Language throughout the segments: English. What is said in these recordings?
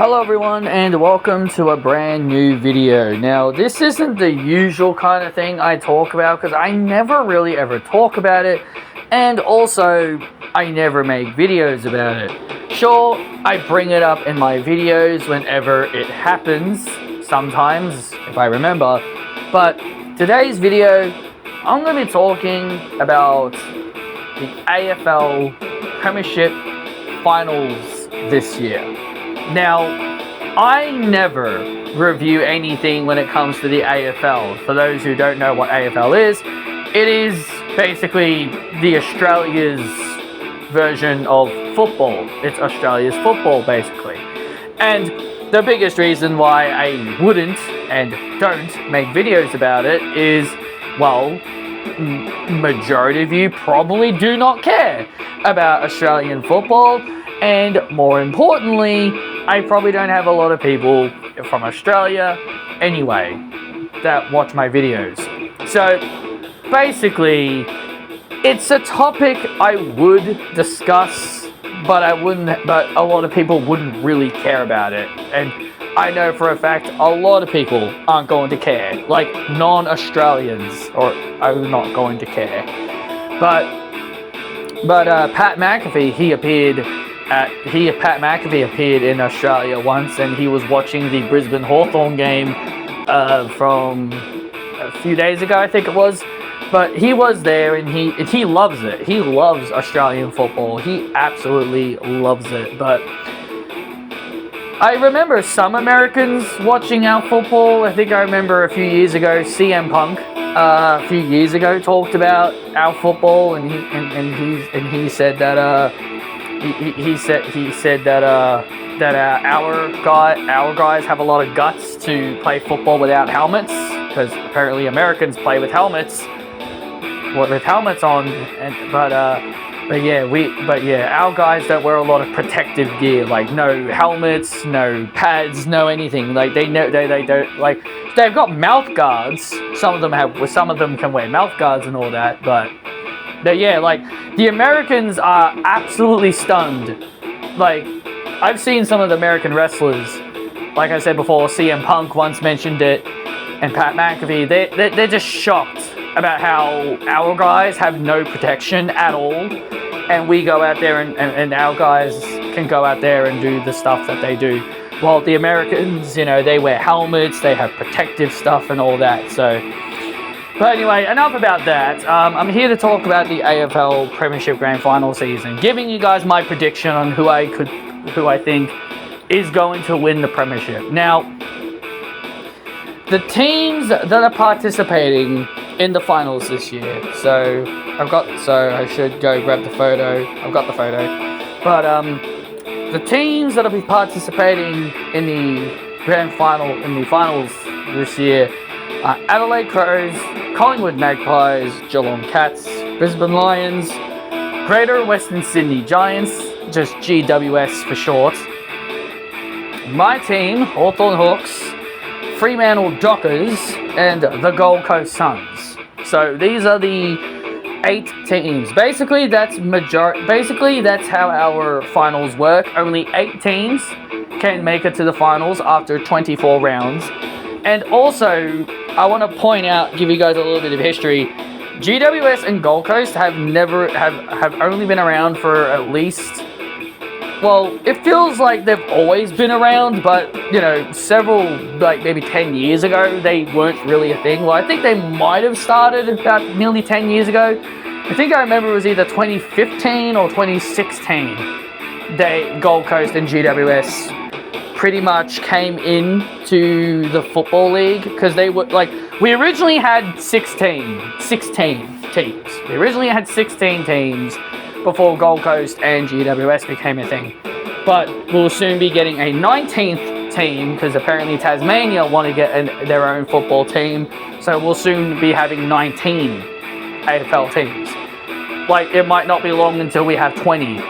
Hello everyone and welcome to a brand new video. Now this isn't the usual kind of thing I talk about because I never really ever talk about it, and also I never make videos about it. Sure, I bring it up in my videos whenever it happens, sometimes if I remember, but today's video I'm going to be talking about the AFL Premiership finals this year. Now, I never review anything when it comes to the AFL. For those who don't know what AFL is, it is basically the Australia's version of football. It's Australia's football, basically. And the biggest reason why I wouldn't and don't make videos about it is, well, majority of you probably do not care about Australian football, and more importantly, I probably don't have a lot of people from Australia anyway that watch my videos. So basically, it's a topic I would discuss, but a lot of people wouldn't really care about it. And I know for a fact a lot of people aren't going to care. Like non-Australians are not going to care. But Pat McAfee, Pat McAfee appeared in Australia once, and he was watching the Brisbane Hawthorn game from a few days ago, I think it was. But he was there, and he loves it. He loves Australian football. He absolutely loves it. But I remember some Americans watching our football. I think I remember a few years ago, CM Punk a few years ago talked about our football, and he said that. He said that our guys have a lot of guts to play football without helmets, because apparently Americans play with helmets, on. But yeah, our guys don't wear a lot of protective gear, like no helmets, no pads, no anything. Like they don't, like they've got mouth guards. Some of them can wear mouth guards and all that, but yeah, like, the Americans are absolutely stunned. Like, I've seen some of the American wrestlers, like I said before, CM Punk once mentioned it, and Pat McAfee, they're just shocked about how our guys have no protection at all, and we go out there and our guys can go out there and do the stuff that they do. While the Americans, they wear helmets, they have protective stuff and all that, so... But anyway, enough about that. I'm here to talk about the AFL Premiership Grand Final season, giving you guys my prediction on who I think is going to win the Premiership. Now, the teams that are participating in the finals this year. So I should go grab the photo. I've got the photo. But the teams that will be participating in the grand final, in the finals this year, are Adelaide Crows, Collingwood Magpies, Geelong Cats, Brisbane Lions, Greater Western Sydney Giants, just GWS for short, my team, Hawthorn Hawks, Fremantle Dockers, and the Gold Coast Suns. So these are the 8 teams. Basically, that's how our finals work. Only 8 teams can make it to the finals after 24 rounds. And also, I want to point out, give you guys a little bit of history. GWS and Gold Coast have only been around for at least, well, it feels like they've always been around, but, several, like maybe 10 years ago, they weren't really a thing. Well, I think they might have started about nearly 10 years ago. I think I remember it was either 2015 or 2016. Gold Coast and GWS pretty much came into the Football League, because they were, like, we originally had 16 teams. We originally had 16 teams before Gold Coast and GWS became a thing. But we'll soon be getting a 19th team, because apparently Tasmania want to get their own football team. So we'll soon be having 19 AFL teams. Like, it might not be long until we have 20.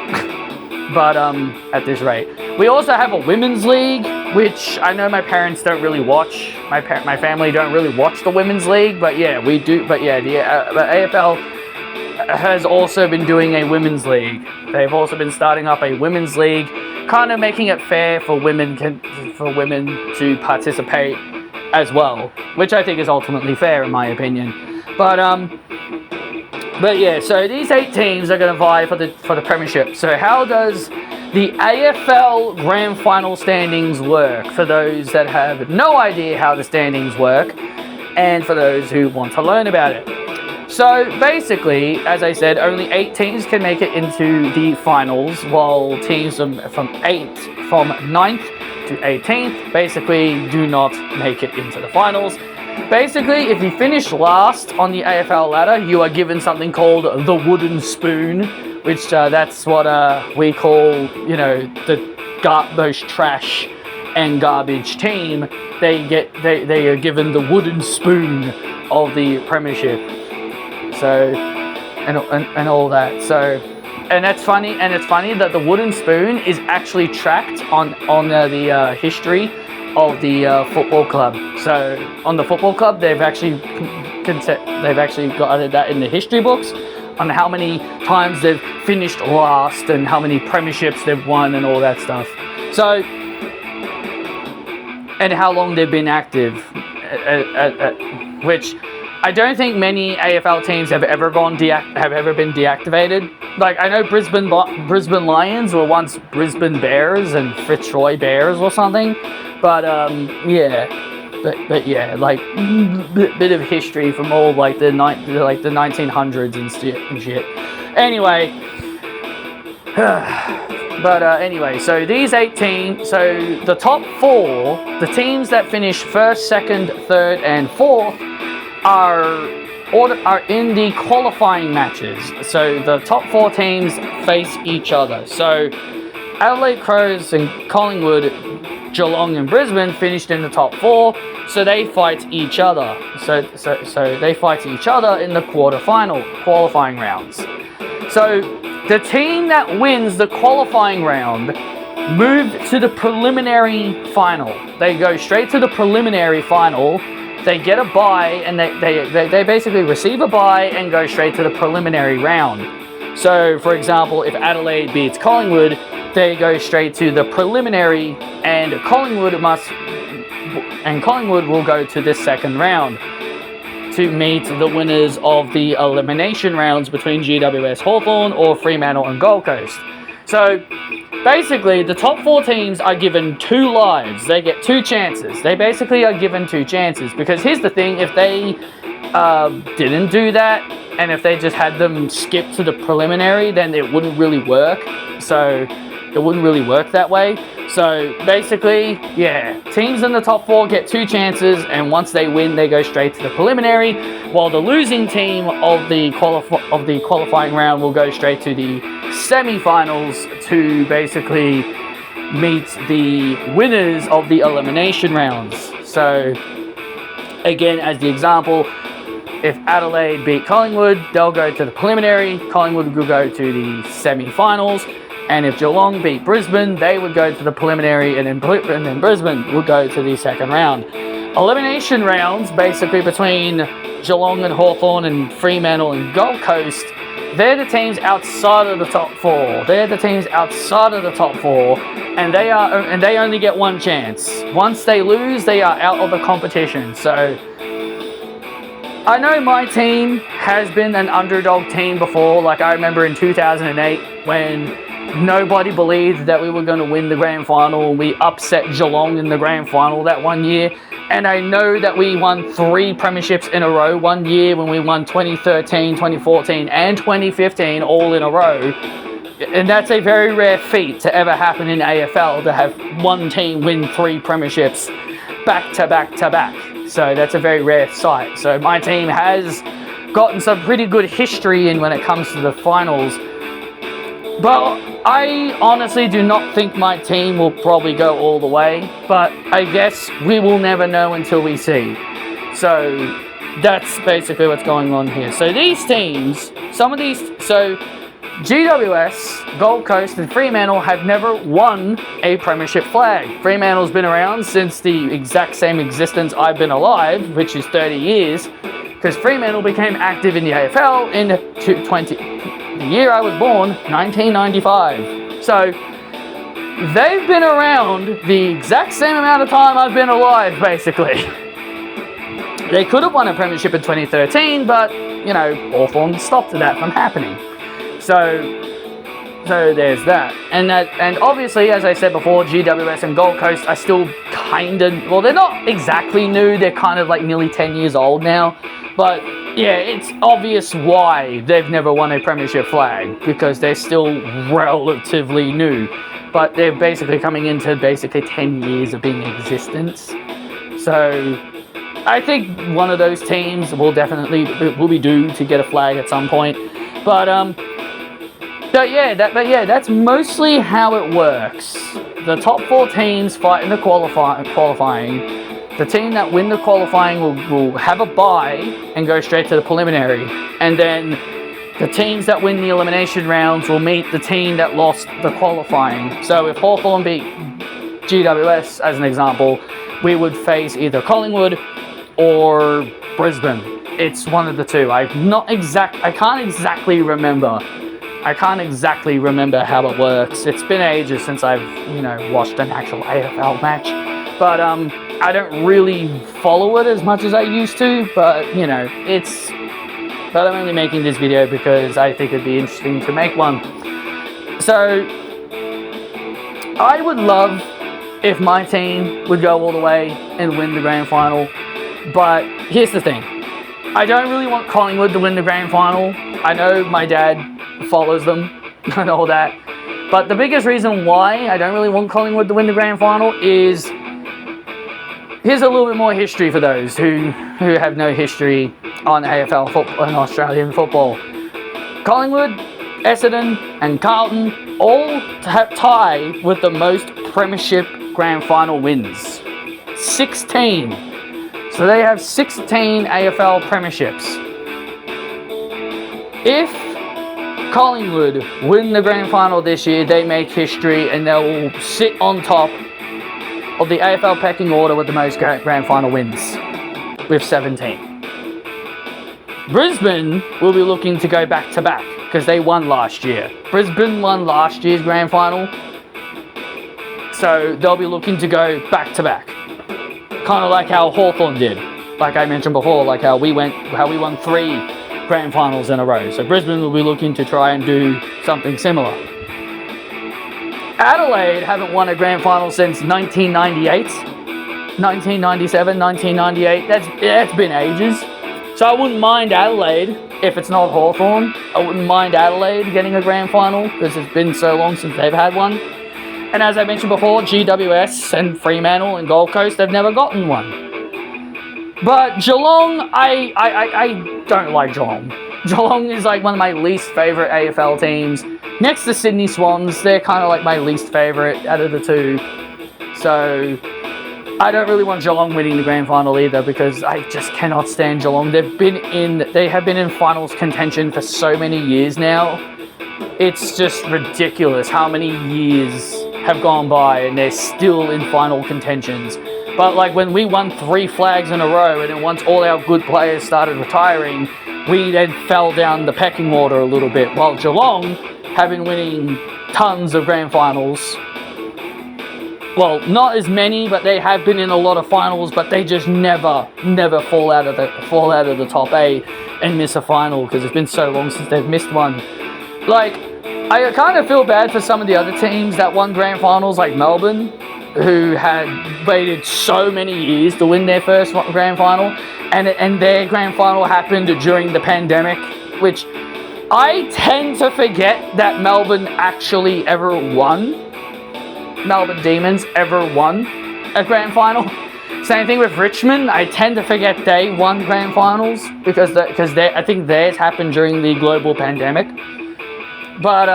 But at this rate. We also have a women's league, which I know my parents don't really watch. My family don't really watch the women's league, but yeah, we do. But yeah, the AFL has also been doing a women's league. They've also been starting up a women's league kind of making it fair for women to participate as well, which I think is ultimately fair in my opinion. But yeah, so these 8 teams are going to vie for the Premiership. So how does the AFL Grand Final standings work, for those that have no idea how the standings work, and for those who want to learn about it? So basically, as I said, only 8 teams can make it into the finals, while teams from 9th to 18th basically do not make it into the finals. Basically, if you finish last on the AFL ladder, you are given something called the wooden spoon, which that's what we call, you know, those trash and garbage team. They are given the wooden spoon of the Premiership. So and all that. So and it's funny that the wooden spoon is actually tracked on the history of the football club. So on the football club, they've actually got that in the history books on how many times they've finished last and how many premierships they've won and all that stuff. So and how long they've been active, which I don't think many AFL teams have ever been deactivated. Like, I know Brisbane Lions were once Brisbane Bears and Fitzroy Bears or something, but yeah, but yeah, like bit of history from all like the 1900s and shit. Anyway, but anyway, so these 8 teams, so the top 4, the teams that finish 1st, 2nd, 3rd, and 4th are in the qualifying matches. So the top 4 teams face each other. So Adelaide Crows and Collingwood, Geelong and Brisbane finished in the top 4, so they fight each other. So they fight each other in the qualifying rounds. So the team that wins the qualifying round move to the preliminary final. They go straight to the preliminary final. They get a bye, and they basically receive a bye and go straight to the preliminary round. So, for example, if Adelaide beats Collingwood, they go straight to the preliminary, and Collingwood will go to the second round to meet the winners of the elimination rounds between GWS Hawthorn or Fremantle and Gold Coast. So basically, the top 4 teams are given 2 lives. They get 2 chances. They basically are given 2 chances, because here's the thing: if they didn't do that, and if they just had them skip to the preliminary, then it wouldn't really work. So it wouldn't really work that way. So basically, yeah, teams in the top 4 get 2 chances, and once they win, they go straight to the preliminary, while the losing team of the qualifying round will go straight to the semi-finals to basically meet the winners of the elimination rounds. So again, as the example, if Adelaide beat Collingwood, they'll go to the preliminary, Collingwood will go to the semi-finals, and if Geelong beat Brisbane, they would go to the preliminary, and then Brisbane would go to the second round. Elimination rounds, basically between Geelong and Hawthorn and Fremantle and Gold Coast, they're the teams outside of the top 4. They're the teams outside of the top 4, and they only get 1 chance. Once they lose, they are out of the competition. So I know my team has been an underdog team before. Like, I remember in 2008 when nobody believed that we were going to win the grand final. We upset Geelong in the grand final that one year. And I know that we won 3 premierships in a row one year, when we won 2013, 2014, and 2015 all in a row. And that's a very rare feat to ever happen in AFL, to have one team win 3 premierships back to back to back. So that's a very rare sight. So my team has gotten some pretty good history in when it comes to the finals. But I honestly do not think my team will probably go all the way, but I guess we will never know until we see. So that's basically what's going on here. So these teams, so GWS, Gold Coast, and Fremantle have never won a premiership flag. Fremantle's been around since the exact same existence I've been alive, which is 30 years, because Fremantle became active in the AFL in the year I was born, 1995. So they've been around the exact same amount of time I've been alive, basically. They could have won a premiership in 2013, but, you know, Hawthorn stopped that from happening. So there's that. And obviously, as I said before, GWS and Gold Coast are still kind of, well, they're not exactly new. They're kind of like nearly 10 years old now. But yeah, it's obvious why they've never won a premiership flag, because they're still relatively new. But they're basically coming into 10 years of being in existence. So I think one of those teams will be due to get a flag at some point. But that's mostly how it works. The top 4 teams fight in the qualifying. The team that win the qualifying will have a bye and go straight to the preliminary. And then the teams that win the elimination rounds will meet the team that lost the qualifying. So if Hawthorn beat GWS, as an example, we would face either Collingwood or Brisbane. It's one of the two. I can't exactly remember how it works. It's been ages since I've, watched an actual AFL match. But I don't really follow it as much as I used to. But, but I'm only making this video because I think it'd be interesting to make one. So I would love if my team would go all the way and win the grand final. But here's the thing. I don't really want Collingwood to win the grand final. I know my dad follows them and all that. But the biggest reason why I don't really want Collingwood to win the grand final is, here's a little bit more history for those who have no history on AFL football and Australian football. Collingwood, Essendon and Carlton all tie with the most premiership grand final wins. 16. So they have 16 AFL premierships. If Collingwood win the grand final this year, they make history and they'll sit on top of the AFL pecking order with the most grand final wins, with 17. Brisbane will be looking to go back to back because they won last year. Brisbane won last year's grand final, so they'll be looking to go back to back. Kind of like how Hawthorn did, like I mentioned before, like how we won 3 grand finals in a row. So Brisbane will be looking to try and do something similar. Adelaide haven't won a grand final since 1998, 1997, 1998. That's been ages. So I wouldn't mind Adelaide, if it's not Hawthorn, I wouldn't mind Adelaide getting a grand final because it's been so long since they've had one. And as I mentioned before, GWS and Fremantle and Gold Coast have never gotten one. But Geelong, I don't like Geelong. Geelong is like one of my least favourite AFL teams. Next to Sydney Swans, they're kind of like my least favourite out of the two. So I don't really want Geelong winning the grand final either because I just cannot stand Geelong. They have been in finals contention for so many years now. It's just ridiculous how many years have gone by and they're still in final contentions. But like when we won 3 flags in a row and then once all our good players started retiring, we then fell down the pecking order a little bit. While Geelong have been winning tons of grand finals. Well, not as many, but they have been in a lot of finals, but they just never fall out of the top 8 and miss a final because it's been so long since they've missed one. Like, I kind of feel bad for some of the other teams that won grand finals, like Melbourne, who had waited so many years to win their first grand final, and their grand final happened during the pandemic, which I tend to forget that Melbourne actually ever won. Melbourne Demons ever won a grand final. Same thing with Richmond. I tend to forget they won grand finals because I think theirs happened during the global pandemic. But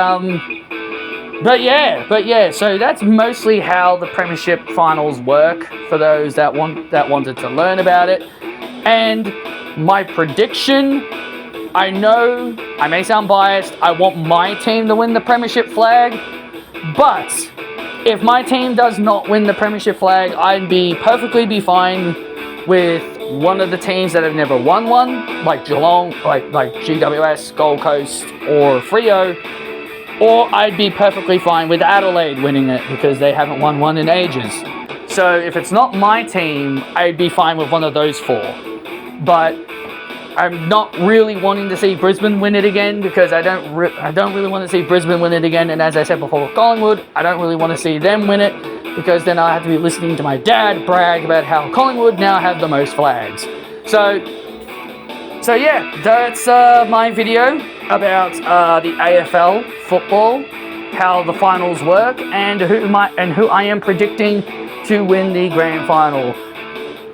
yeah. So that's mostly how the Premiership finals work for those that wanted to learn about it. And my prediction, I know I may sound biased. I want my team to win the Premiership flag, but if my team does not win the Premiership flag, I'd be perfectly fine with one of the teams that have never won one, like Geelong, like GWS, Gold Coast, or Freo, or I'd be perfectly fine with Adelaide winning it because they haven't won one in ages. So if it's not my team, I'd be fine with one of those four. But I'm not really wanting to see Brisbane win it again because I don't really want to see Brisbane win it again. And as I said before, Collingwood, I don't really want to see them win it because then I have to be listening to my dad brag about how Collingwood now have the most flags. So yeah, that's my video about the AFL football, how the finals work, and who I am predicting to win the grand final.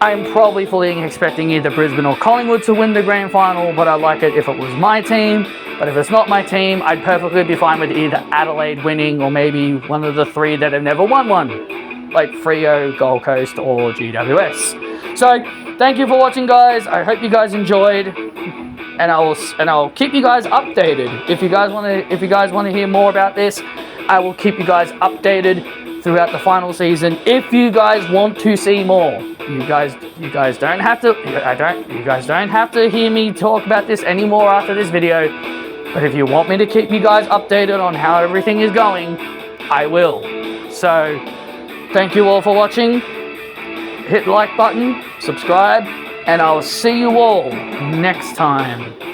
I'm probably fully expecting either Brisbane or Collingwood to win the grand final, but I'd like it if it was my team. But if it's not my team, I'd perfectly be fine with either Adelaide winning or maybe one of the three that have never won one, like Freo, Gold Coast, or GWS. So thank you for watching, guys. I hope you guys enjoyed, and I'll keep you guys updated. If you guys want to hear more about this, I will keep you guys updated throughout the final season. If you guys want to see more, you guys don't have to. You guys don't have to hear me talk about this anymore after this video. But if you want me to keep you guys updated on how everything is going, I will. So thank you all for watching. Hit the like button, subscribe, and I'll see you all next time.